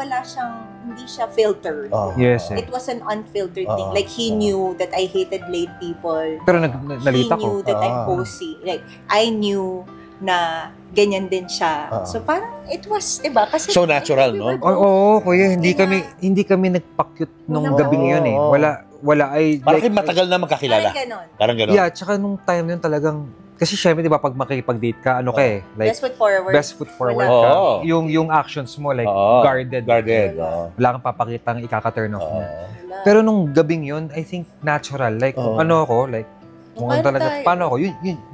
hindi siya filtered. Yes. It was an unfiltered thing. Like, he knew that I hated late people. Pero nalita ko. He knew that I'm posy. Like, I knew na ganyan din siya. So parang it was, diba? Kasi so natural, no? Oo, kuya. Hindi kami nagpakyut nung gabing yun Wala ay... Parang matagal na magkakilala. Parang ganon. Yeah, tsaka nung time na yun talagang... Kasi syempre, di ba, pag makikipag-date ka, like... Best foot forward. Best foot forward ka. Yung actions mo, like, guarded. Wala kang papakitang ikaka-turn off mo. Pero nung gabing yun, I think natural. Like, paano ako?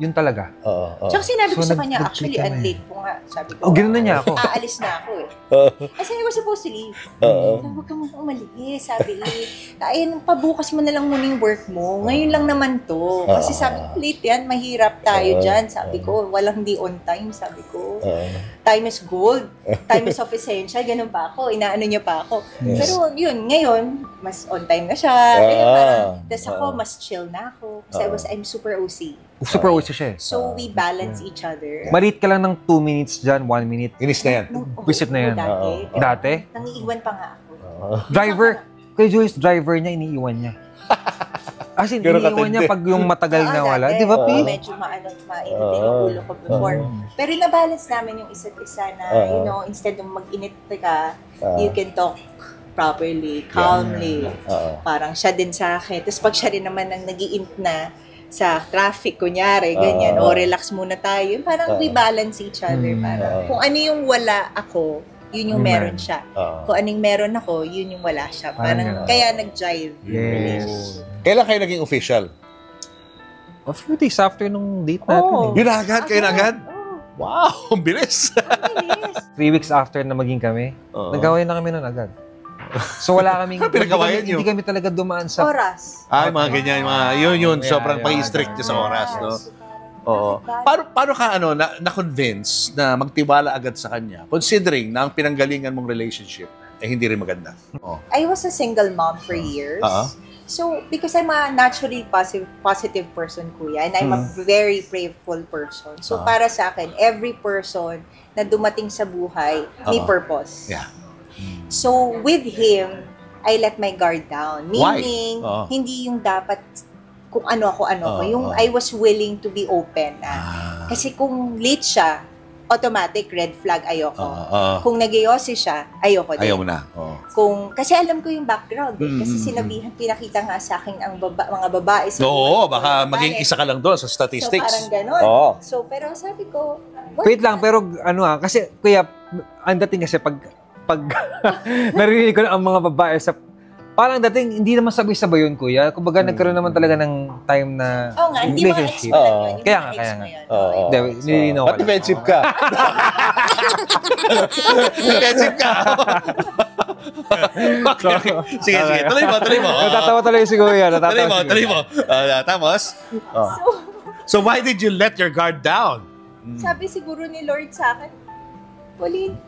Yun talaga. Tsaka sinabi ko sa kanya, actually, unlate ko nga. Sabi ko, gano'n na niya ako. Aalis na ako Kasi I was supposed to leave. Huwag kang umalis, sabi ayun, pabukas mo na lang muna yung work mo. Ngayon lang naman to. Kasi sabi ko, late yan, mahirap tayo dyan. Sabi ko, walang di on time, sabi ko. Time is gold. Time is of essential. Ganun pa ako. Inaano niya pa ako. Pero yun, ngayon, mas on time na siya. Tapos ako, mas chill na ako. Kasi I'm super OC. Super OC siya So, we balance each other. Malit ka lang ng 2 minutes dyan, 1 minute. Inis na yan. Visit na yan. Dati? Nangiiwan pa nga ako. Driver. Kay Julius, driver niya, iniiwan niya. As in, iniiwan niya pag yung matagal na wala. Di ba, P? Medyo mainit yung ulo ko before. Pero na-balance namin yung isa't isa na, instead ng mag-init ka, you can talk properly, calmly. Parang siya din sa akin. Tapos pag siya rin naman ang nag-i-int na sa traffic, kunyari, ganyan, relax muna tayo. Parang we balance each other. Parang kung ano yung wala ako, yun yung meron siya. Kung anong meron ako, yun yung wala siya. Parang kaya nag-jive. Yes. Kailan kayo naging official? A few days after nung date natin. Yun agad? Kayo na agad? Wow, ang bilis. 3 weeks after na maging kami, nagawain na kami nun agad. So wala kaming... Hindi kami talaga dumaan sa... Oras. Mga ganyan. Yun. Sobrang pag-strict sa oras, no? Oo. Paano ka na-convince na magtiwala agad sa kanya? Considering na ang pinanggalingan mong relationship hindi rin maganda. I was a single mom for years. So, because I'm a naturally positive person, kuya, and I'm a very prayerful person. So, para sa akin, every person na dumating sa buhay may purpose. Yeah. So, with him, I let my guard down. Meaning, hindi yung dapat kung ano ako. Yung I was willing to be open. Kasi kung late siya, automatic red flag, ayoko. Kung nag-iossi siya, ayoko din. Ayaw na. Kasi alam ko yung background. Kasi pinakita nga sa akin ang mga babae. Baka maging isa ka lang doon sa statistics. So, parang ganon. So, pero sabi ko, wait lang, pero kasi kuya, ang dating kasi pag narinig ko na ang mga babae sa... Parang dating, hindi naman sabay-sabay yun, kuya. Kumbaga, nagkaroon naman talaga ng time na hindi mo relationship. Kaya nga. Hindi, ba't defensive ka? Defensive ka? Sige. Tuloy mo. Natatawa tuloy si kuya. Tuloy mo. Tapos? So, why did you let your guard down? Sabi siguro ni Lord sa akin, Pauline,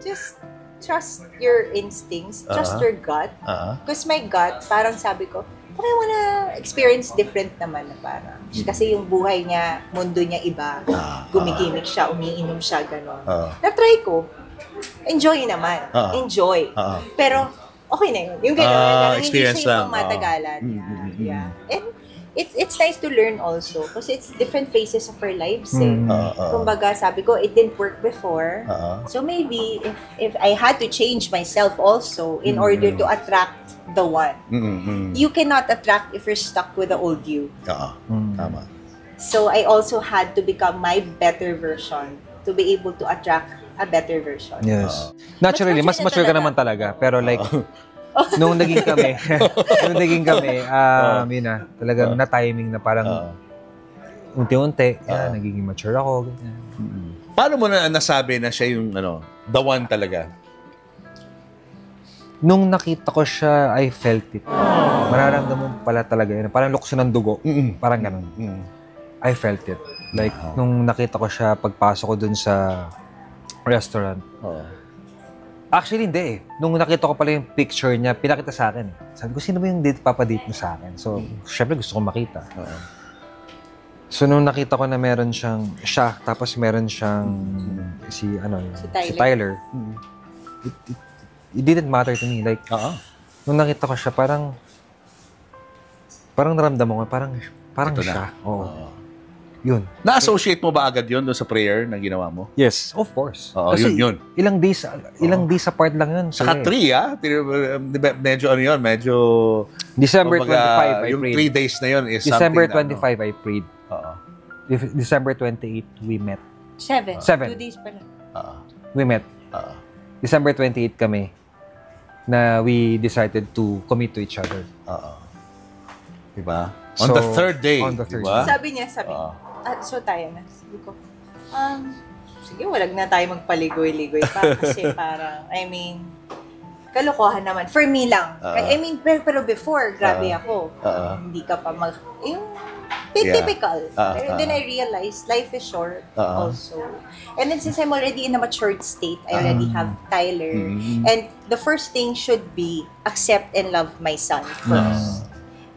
just trust your instincts, trust your gut. Because my gut, parang sabi ko, I wanna experience different naman na parang. Kasi yung buhay niya, mundo niya iba. Gumigimik siya, umiinom siya, gano'n. Na-try ko. Enjoy naman. Enjoy. Pero, okay na yun. Yung gano'n, hindi siya yung matagalan. Yeah. And it's nice to learn also kasi it's different phases of our lives kumbaga sabi ko it didn't work before so maybe if I had to change myself also in order to attract the one you cannot attract if you're stuck with the old you tama. so I also had to become my better version to be able to attract a better version naturally mas mature ka naman talaga pero like nung naging kami, yun na, talagang na-timing na parang unti-unti, nagiging mature ako. Ganyan. Paano mo na nasabi na siya yung, the one talaga? Nung nakita ko siya, I felt it. Mararamdaman mo pala talaga yun. Parang lukso ng dugo. Parang ganun. I felt it. Like, nung nakita ko siya, pagpasok ko dun sa restaurant, actually, hindi eh. Nung nakita ko pala yung picture niya, pinakita sa akin. Sabi ko, sino ba yung papadate mo sa akin? So, syempre gusto kong makita. So, nung nakita ko na meron siyang siya, tapos meron siyang si Tyler. It didn't matter to me. Like, nung nakita ko siya, parang naramdaman ko, parang siya. Oo. Yun. Na-associate mo ba agad yun doon sa prayer na ginawa mo? Yes, of course. Oo, kasi yun. Ilang days apart lang yun. Saka 3, medyo medyo... December 25, I yung prayed. 3 days na yun is December something 25, I prayed. December 28, we met. 7. 2 days pa lang. We met. December 28 kami na we decided to commit to each other. Diba? On the third day. On the third diba? day. Sabi niya, so tayo na. Sabi ko, sige, walag na tayo magpaligoy-ligoy pa kasi parang, kalokohan naman. For me lang. Pero before, grabe ako. Hindi ka pa yung typical. Then I realized life is short also. And then since I'm already in a matured state, I already have Tyler. And the first thing should be accept and love my son first.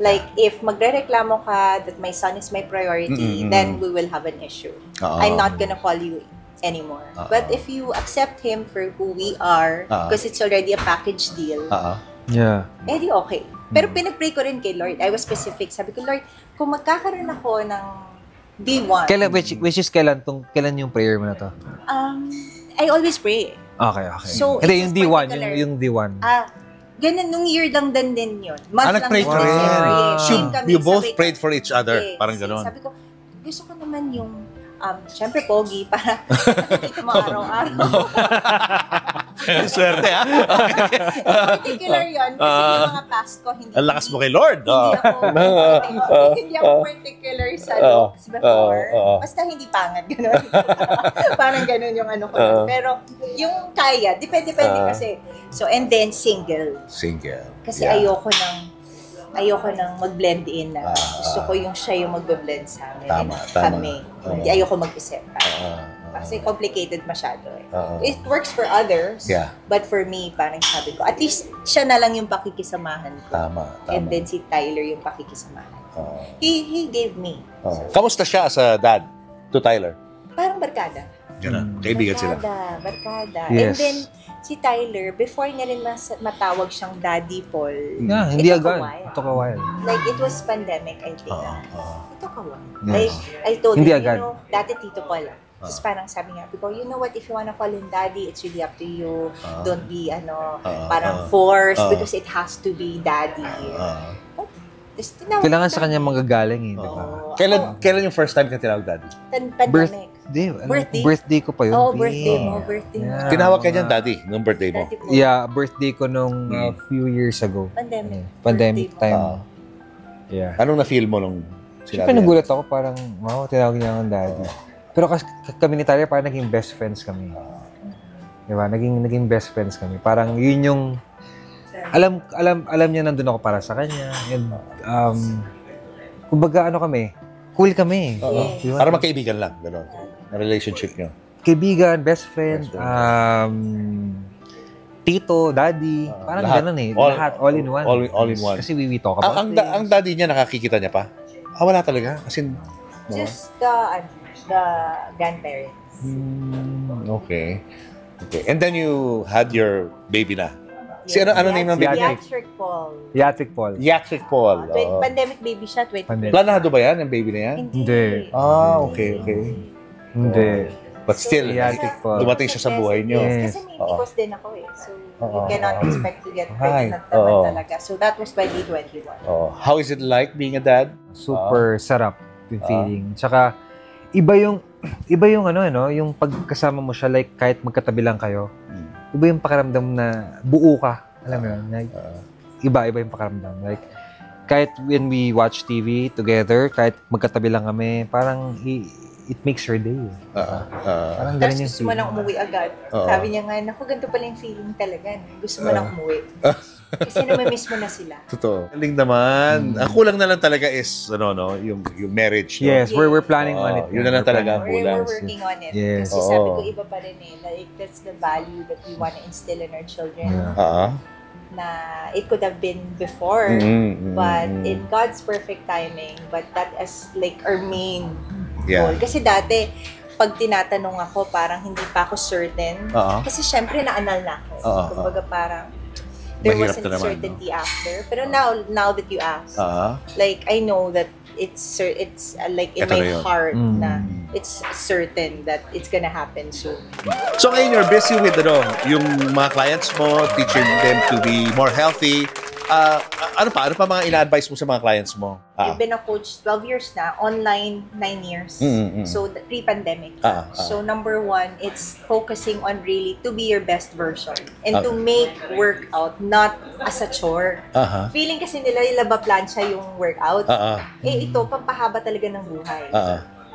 Like, if magrereklamo ka that my son is my priority, then we will have an issue. I'm not gonna call you anymore. But if you accept him for who we are, because it's already a package deal, edi okay. Pero pinag-pray ko rin kay Lord. I was specific. Sabi ko, Lord, kung magkakaroon ako ng D1. Which is kailan yung prayer mo na to? I always pray. Okay. So, hindi, yung D1, yung D1. Ganun, nung year lang din yun. Month lang nag-pray din ka rin. kasi. You both prayed for each other. Parang gano'n. Sabi ko, gusto ko naman yung, syempre, pogi, para nakikita mo araw-araw. Swerte, ha? Particular yun, kasi yung mga past ko, hindi. Ang lakas mo kay Lord. Hindi ako particular sa looks before. Basta hindi pangat, gano'n. Parang gano'n yung ano ko. Pero, yung kaya, depende kasi. So, and then, single. Kasi ayoko nang mag-blend in na. Gusto ko yung siya yung mag-blend sa amin. Kami. Hindi ayoko mag-isip. Kasi complicated masyado eh. It works for others, but for me, parang sabi ko, at least siya na lang yung pakikisamahan ko. Tama. And then si Tyler yung pakikisamahan ko. He gave me. Kamusta siya as a dad to Tyler? Parang barkada. Kaibigan sila. Barkada. Yes. And then, si Tyler, before niya rin matawag siyang Daddy Paul, hindi agad. It took a while. Like, it was pandemic, I think. It took a while. Yes. Like, I told Hindi him, agad. dati Tito Paul lang. Tapos parang sabi niya, because you know what, if you wanna call him Daddy, it's really up to you. Don't be, parang forced because it has to be Daddy. Kailangan sa kanya magagaling eh, di ba? Kailan yung first time ka tinawag Daddy? Pandemic. Birthday ko pa yun. Birthday mo. Yeah. Tinawag ka niyan Daddy nung birthday mo? Daddy Paul. Yeah, birthday ko nung few years ago. Pandemic time. Yeah. Anong na-feel mo nung Siyempre nagulat ako, parang, wow, tinawag niya akong Daddy. Pero kami ni Tyler, parang naging best friends kami. Diba? Naging best friends kami. Parang yun yung, alam niya nandun ako para sa kanya. And, kumbaga, cool kami. Yes. Para magkaibigan lang, gano'n. Relationship niyo. Kaibigan, best friend, tito, daddy, parang gano'n eh. Lahat, all in one. All in one. Kasi we talk about Ang daddy niya, nakakikita niya pa? Wala talaga? As in, Just the grandparents. Okay. And then you had your baby na. Si ano name ng baby? Yatric Paul. Yatric Paul. Yatric Paul. Pandemic baby siya, 2020. Planado ba yan, yung baby na yan? Hindi. Okay. Hindi. But still, Yatric Paul. dumating siya sa buhay niyo. Yes, kasi may PCOS din ako eh. So, you cannot expect to get pregnant naman talaga. So, that was 2021. How is it like being a dad? Super sarap yung feeling. Tsaka, iba yung yung pagkasama mo siya, like, kahit magkatabi lang kayo, iba yung pakiramdam na buo ka. Alam mo yun? Like, iba yung pakiramdam. Like, kahit when we watch TV together, kahit magkatabi lang kami, parang it makes your day. Parang Tapos ganun yung gusto mo lang umuwi agad. Sabi niya nga, naku, ganito pala yung feeling talaga. Gusto mo lang umuwi. Kasi namimiss mo na sila. Totoo. Galing naman. Ang kulang na lang talaga is, yung marriage. No? Yes, we're planning on it. Yun na lang talaga ang We're kulang. working on it. Yes. Kasi sabi ko, iba pa rin eh. Like, that's the value that we want to instill in our children. Na it could have been before, but in God's perfect timing, but that is like our main goal. Kasi dati, pag tinatanong ako, parang hindi pa ako certain. Kasi syempre, naanal na ako. Kumbaga parang, there Mahirap wasn't naman, certainty after. Pero now that you ask, like, I know that it's like in Ito my na yun. heart na it's certain that it's gonna happen soon. So ngayon, you're busy with yung mga clients mo, teaching them to be more healthy. Ano pa mga ina-advise mo sa mga clients mo? I've been a coach 12 years na, online 9 years. So pre-pandemic. So number one, it's focusing on really to be your best version and to make workout not as a chore. Feeling kasi nila ilaba plancha yung workout. Ito pampahaba talaga ng buhay.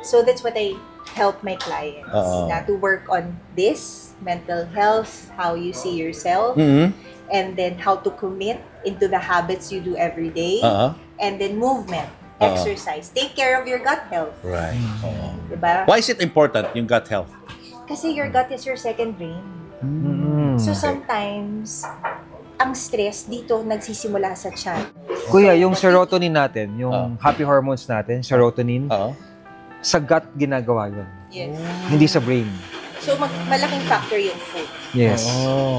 So that's what I help my clients na to work on this mental health, how you see yourself, and then how to commit into the habits you do every day, and then movement, exercise. Take care of your gut health. Right. Diba? Why is it important, yung gut health? Kasi your gut is your second brain. So sometimes, ang stress dito nagsisimula sa tiyan. Kuya, yung serotonin natin, yung happy hormones natin, serotonin, sa gut ginagawa yun. Yes. Hindi sa brain. So malaking factor yung food. Yes.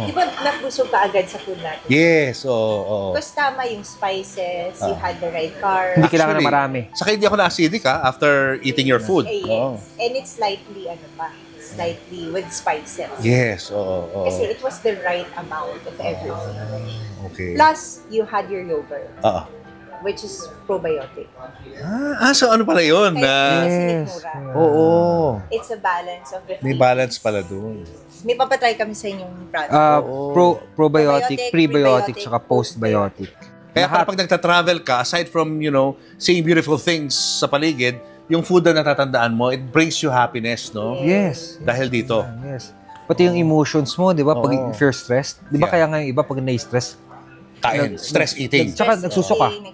Di ba nabusog ka agad sa food natin? Yes, Because tama yung spices, you had the right carbs. Hindi kailangan na marami. Saka hindi ako na-acidic after eating your food. Yes. And it's slightly with spices. Yes, Kasi it was the right amount of everything. Okay. Plus, you had your yogurt, which is probiotic. So ano pala yun? Yes. Oo. It's a balance of the May three. balance pala doon. May papatry kami sa inyong product. Probiotic, prebiotic, saka postbiotic. Kaya pag nagta-travel ka, aside from, seeing beautiful things sa paligid, yung food na natatandaan mo, it brings you happiness, no? Yes. Dahil dito. Yes. Pati yung emotions mo, di ba? Pag if you're stressed, di ba kaya nga yung iba pag na-stress, Kain, stress eating. Tsaka nagsusuka. Diba?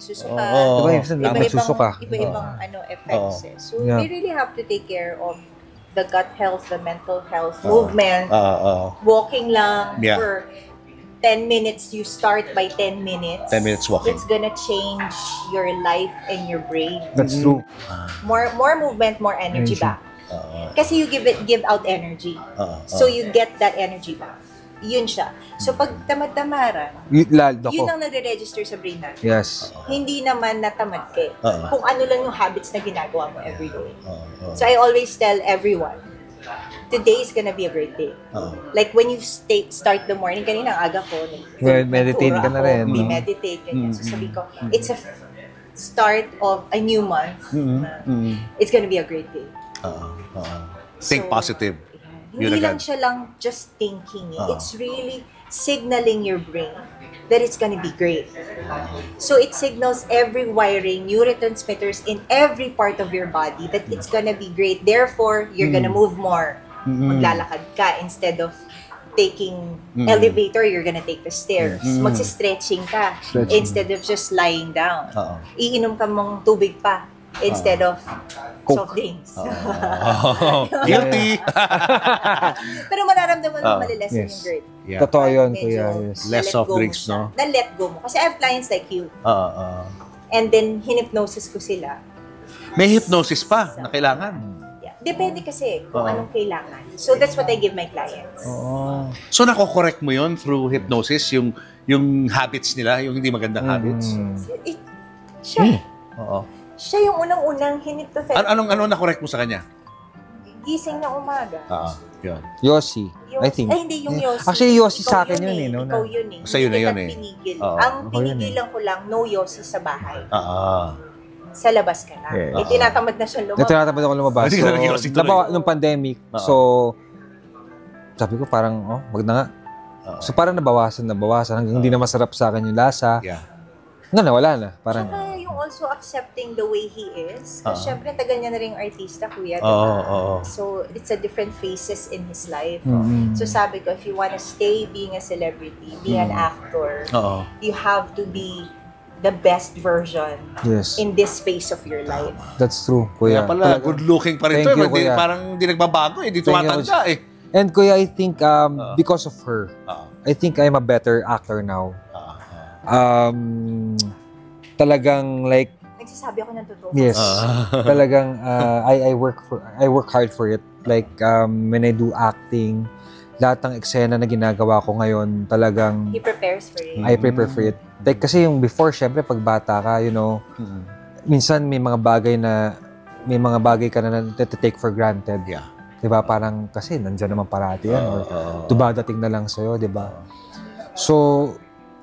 Nagsusuka. Iba-ibang effects. So, we really have to take care of the gut health, the mental health, movement, walking lang for 10 minutes. You start by 10 minutes. 10 minutes walking. It's gonna change your life and your brain. That's true. More movement, more energy back. Kasi you give out energy. So you get that energy back. Yun siya. So pag tamad-tamaran, yun ang nagre-register sa brain natin. Yes. Hindi naman natamad ka. Kung ano lang yung habits na ginagawa mo everyday. So I always tell everyone, today is gonna be a great day. Like when you start the morning, kanina ang aga ko, meditate ka na rin. Meditate, ganyan. So sabi ko, it's a start of a new month. It's gonna be a great day. Think positive. Hindi lang siya lang just thinking. It's really signaling your brain that it's gonna be great. So it signals every wiring, neurotransmitters in every part of your body that it's gonna be great. Therefore, you're gonna move more. Maglalakad ka instead of taking elevator, you're gonna take the stairs. Magsi-stretching ka instead of just lying down. Iinom ka mong tubig pa instead of soft drinks. Guilty! Pero mararamdaman mo malilesen yung GERD. Totoo yun, kuya. Less soft drinks, no? Na-let go mo. Kasi I have clients like you. And then, hinipnosis ko sila. May hypnosis pa na kailangan. Depende kasi kung anong kailangan. So, that's what I give my clients. So, nako-correct mo yun through hypnosis, yung habits nila, yung hindi magandang habits? Siya. Oo. Siya yung unang-unang hinipnotize. Anong na-correct mo sa kanya? Gising na umaga. Yun. Yossi, I think. Ay, hindi yung Yossi. Actually, Yossi Ikaw sa akin yun eh. Ikaw yun eh. Sa'yo na Hindi yun kita eh. pinigil. Oo. Ang Ako yun pinigilan ko lang, no Yossi sa bahay. Ah. Sa labas ka lang. Yeah. Tinatamad na siya lumabas. Tinatamad ako lumabas. Hindi ka nag-Yossi tuloy. Nung pandemic, so, sabi ko parang, wag na nga. So parang nabawasan hanggang hindi na masarap sa akin yung lasa. Yeah. Nga wala na. Parang, Tsaka yung also accepting the way he is. Kasi syempre, tagal niya na rin artista, kuya. So, it's a different phases in his life. So, sabi ko, if you wanna stay being a celebrity, being an actor, you have to be the best version in this phase of your life. That's true, kuya. Kaya pala, good looking pa rin Thank to. you, kuya. Parang hindi nagbabago eh. Hindi tumatanda eh. And kuya, I think because of her, I think I'm a better actor now. Talagang like Nagsasabi ako ng totoo. yes, talagang I work hard for it. Like when I do acting, lahat ng eksena na ginagawa ko ngayon, talagang He prepares for it. I prepare for it. Like kasi yung before, syempre pag bata ka, you know, minsan may mga bagay ka na take for granted. Yeah. 'Di ba? Parang kasi nandiyan naman parati yan or dumadating na lang sa'yo, 'di ba? So,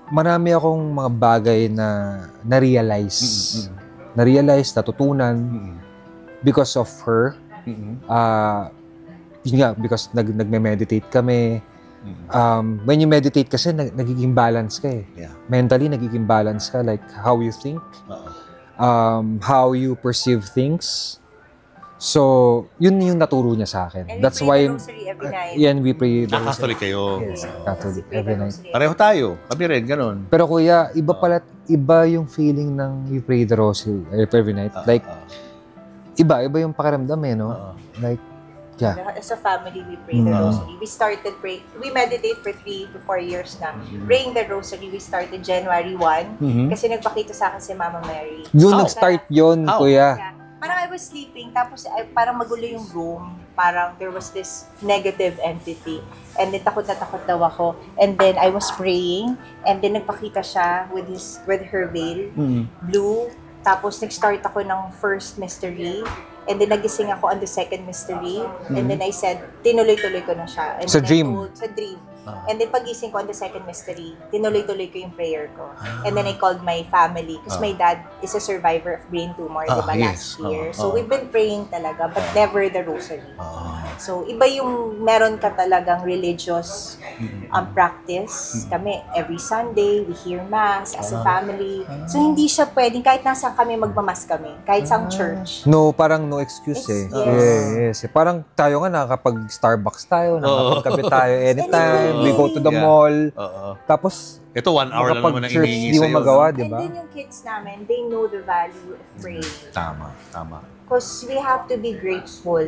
marami akong mga bagay na na-realize. Natutunan because of her. Yun nga, because nagme-meditate kami. When you meditate kasi, nagiging balance ka eh. Yeah. Mentally, nagiging balance ka. Like, how you think, how you perceive things. So, yun yung naturo niya sa akin. And That's we why, pray the rosary every night. we pray the rosary. Catholic kayo. Yes, Catholic every night. Pareho tayo. Kami rin, ganun. Pero kuya, iba yung feeling ng you pray the rosary every night. Like, iba yung pakiramdam eh, no? Like, yeah. As a family, we pray the rosary. We meditate for 3 to 4 years na. Praying the rosary, we started January 1 kasi nagpakita sa akin si Mama Mary. Yun, nag-start yun, kuya. Yeah. Parang I was sleeping, tapos parang magulo yung room. Parang there was this negative entity. And then takot na takot daw ako. And then I was praying, and then nagpakita siya with her veil, blue. Tapos nag-start ako ng first mystery. And then nagising ako on the second mystery. And then I said, tinuloy-tuloy ko na siya. And Sa then dream? Sa dream. And then pagising ko on the second mystery, tinuloy-tuloy ko yung prayer ko. And then I called my family because my dad is a survivor of brain tumor, diba, last year. So we've been praying talaga, but never the rosary. So iba yung meron ka talagang religious practice. Kami, every Sunday, we hear Mass as a family. So hindi siya pwedeng, kahit nasa kami magmamas kami, kahit sa church. No, parang no excuse eh. Yes. Parang tayo nga nakakapag Starbucks tayo, nakakapagkape tayo anytime. We go to the mall. Tapos, ito 1 hour lang naman ang church, hinihingi di mo sa'yo. magawa, di ba? And then yung kids namin, they know the value of praying. Tama. Because we have to be grateful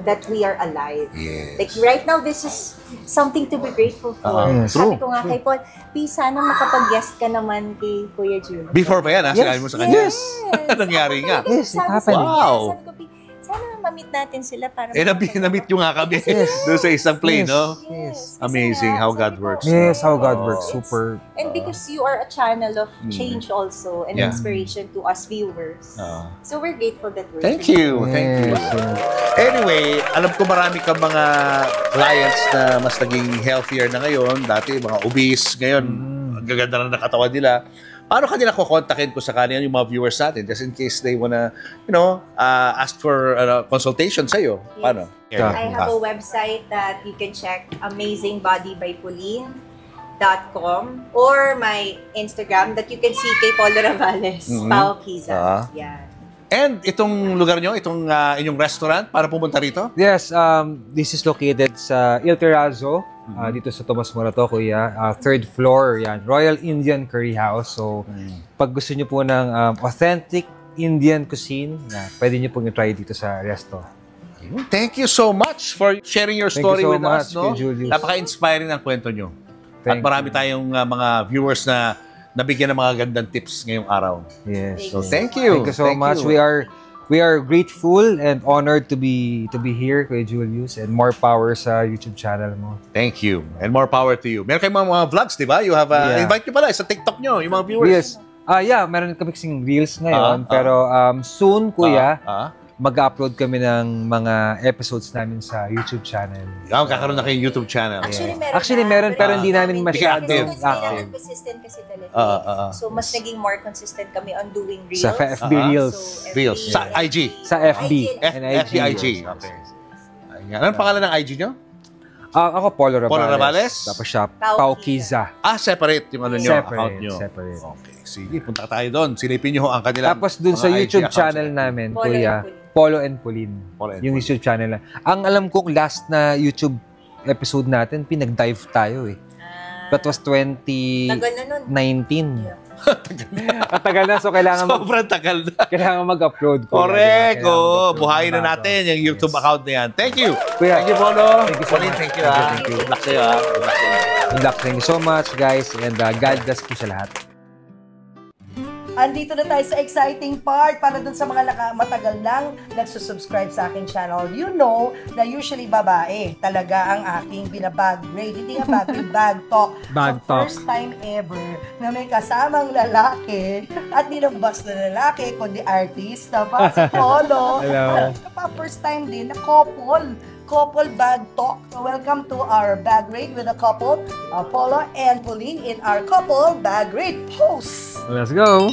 that we are alive. Yes. Like right now, this is something to be grateful for. Sabi ko nga kay Paul, please sana makapag-guest ka naman kay Kuya Jun. Before pa yan, sinabi mo sa kanya. Nangyari nga. Yes, it Sabi happened. sa kanya, Wow. sabi ko, sana ma-meet natin sila para Na-meet nyo nga kami doon sa isang play, no? Yes. Amazing Kasi how nga, God sabi ko, works. Yes, how God Oh, works. Super. And because you are a channel of change also and Yeah. inspiration to us viewers. So we're grateful that we're Thank here. you. Thank you. Yes, yes. Anyway, alam ko marami kang mga clients na mas naging healthier na ngayon. Dati, mga obese. Ngayon, ang gaganda na ng katawan nila. Paano kanila kukontakin ko sa kanila yung mga viewers natin just in case they wanna, ask for consultation sa'yo? Paano? I have a website that you can check, amazingbodybypauline.com, or my Instagram that you can see kay Paul Ravales, Pao Kiza. Yan. And itong lugar nyo, itong inyong restaurant, para pumunta rito? Yes, this is located sa Il Terrazzo, dito sa Tomas Morato, kuya. 3rd floor, yan. Royal Indian Curry House. So, pag gusto nyo po ng authentic Indian cuisine, pwede nyo pong i-try dito sa resto. Thank you so much for sharing your story with us. No? Julius. Napaka-inspiring ng kwento nyo. At Thank marami tayong mga viewers na nabigyan ng mga gandang tips ngayong araw. Yes. So, thank you. Thank you so much. We are we are grateful and honored to be here, Kuya Julius, and more power sa YouTube channel mo. Thank you. And more power to you. Meron kayong mga vlogs, di ba? You have, invite nyo pala sa TikTok nyo, yung mga viewers. Yes. Meron kami kasing reels ngayon, pero soon, Kuya, mag-upload kami ng mga episodes namin sa YouTube channel. Kakaroon na kayong YouTube channel. Actually, meron, pero hindi namin masyadong active. Hindi namin consistent kasi talaga. So, mas naging more consistent kami on doing reels. Sa FB Reels. Reels. Sa IG. Sa FB. FB-IG. Okay. Anong pangalan ng IG nyo? Ako, Polo Ravales. Polo Ravales? Tapos siya, Pau Kiza. Separate yung account nyo. Separate. Okay, sige, punta tayo doon. Silipin nyo ang kanilang tapos dun sa YouTube channel namin, Kuya, Polo and Pauline. Yung YouTube channel na. Ang alam kong last na YouTube episode natin, pinag-dive tayo eh. That was 2019. Tagal na, so kailangan sobrang tagal na. Kailangan mag-upload. Correct. Buhayin na natin yung YouTube account na yan. Thank you. Kuya, thank you, Polo. Thank you so much. Thank you. Good luck sa'yo. Good luck. Thank you so much, guys. And God bless po sa lahat. Andito na tayo sa exciting part para dun sa mga matagal lang nagsusubscribe sa aking channel. You know na usually babae talaga ang aking binabag grade. Hindi nga bag grade, bag talk. Bag talk. First time ever na may kasamang lalaki at dinabas na lalaki kundi artista pa si Polo. Hello. First time din na couple bag talk. So welcome to our bag raid with a couple, Polo and Pauline in our couple bag raid post. Let's go!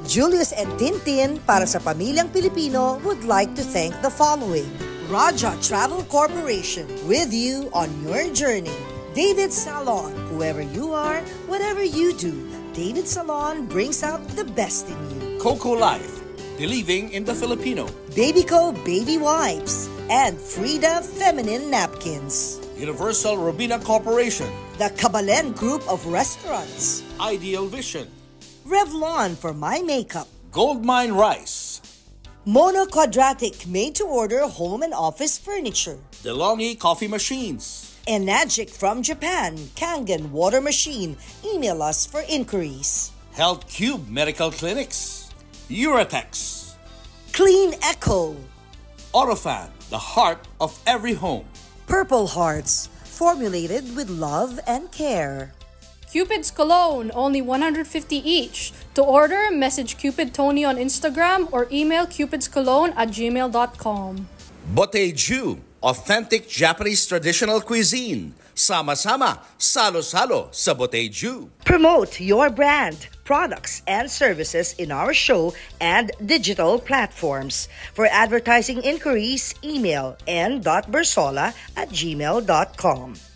Julius and Tintin para sa pamilyang Pilipino would like to thank the following. Raja Travel Corporation, with you on your journey. David Salon, whoever you are, whatever you do, David Salon brings out the best in you. Coco Life, believing in the Filipino. Babyco Baby Wipes and Frida Feminine Napkins. Universal Robina Corporation. The Kabalen Group of Restaurants. Ideal Vision. Revlon for my makeup. Goldmine Rice. Mono Quadratic made-to-order home and office furniture. DeLonghi Coffee Machines. Enagic from Japan, Kangen Water Machine. Email us for inquiries. Health Cube Medical Clinics. Uratex. Clean Echo. Orofan, the heart of every home. Purple Hearts, formulated with love and care. Cupid's Cologne, only 150 each. To order, message Cupid Tony on Instagram or email cupidscologne@gmail.com. Boteju, authentic Japanese traditional cuisine. Sama-sama, salo-salo sa Boteju. Promote your brand, products, and services in our show and digital platforms. For advertising inquiries, email n.bersola@gmail.com.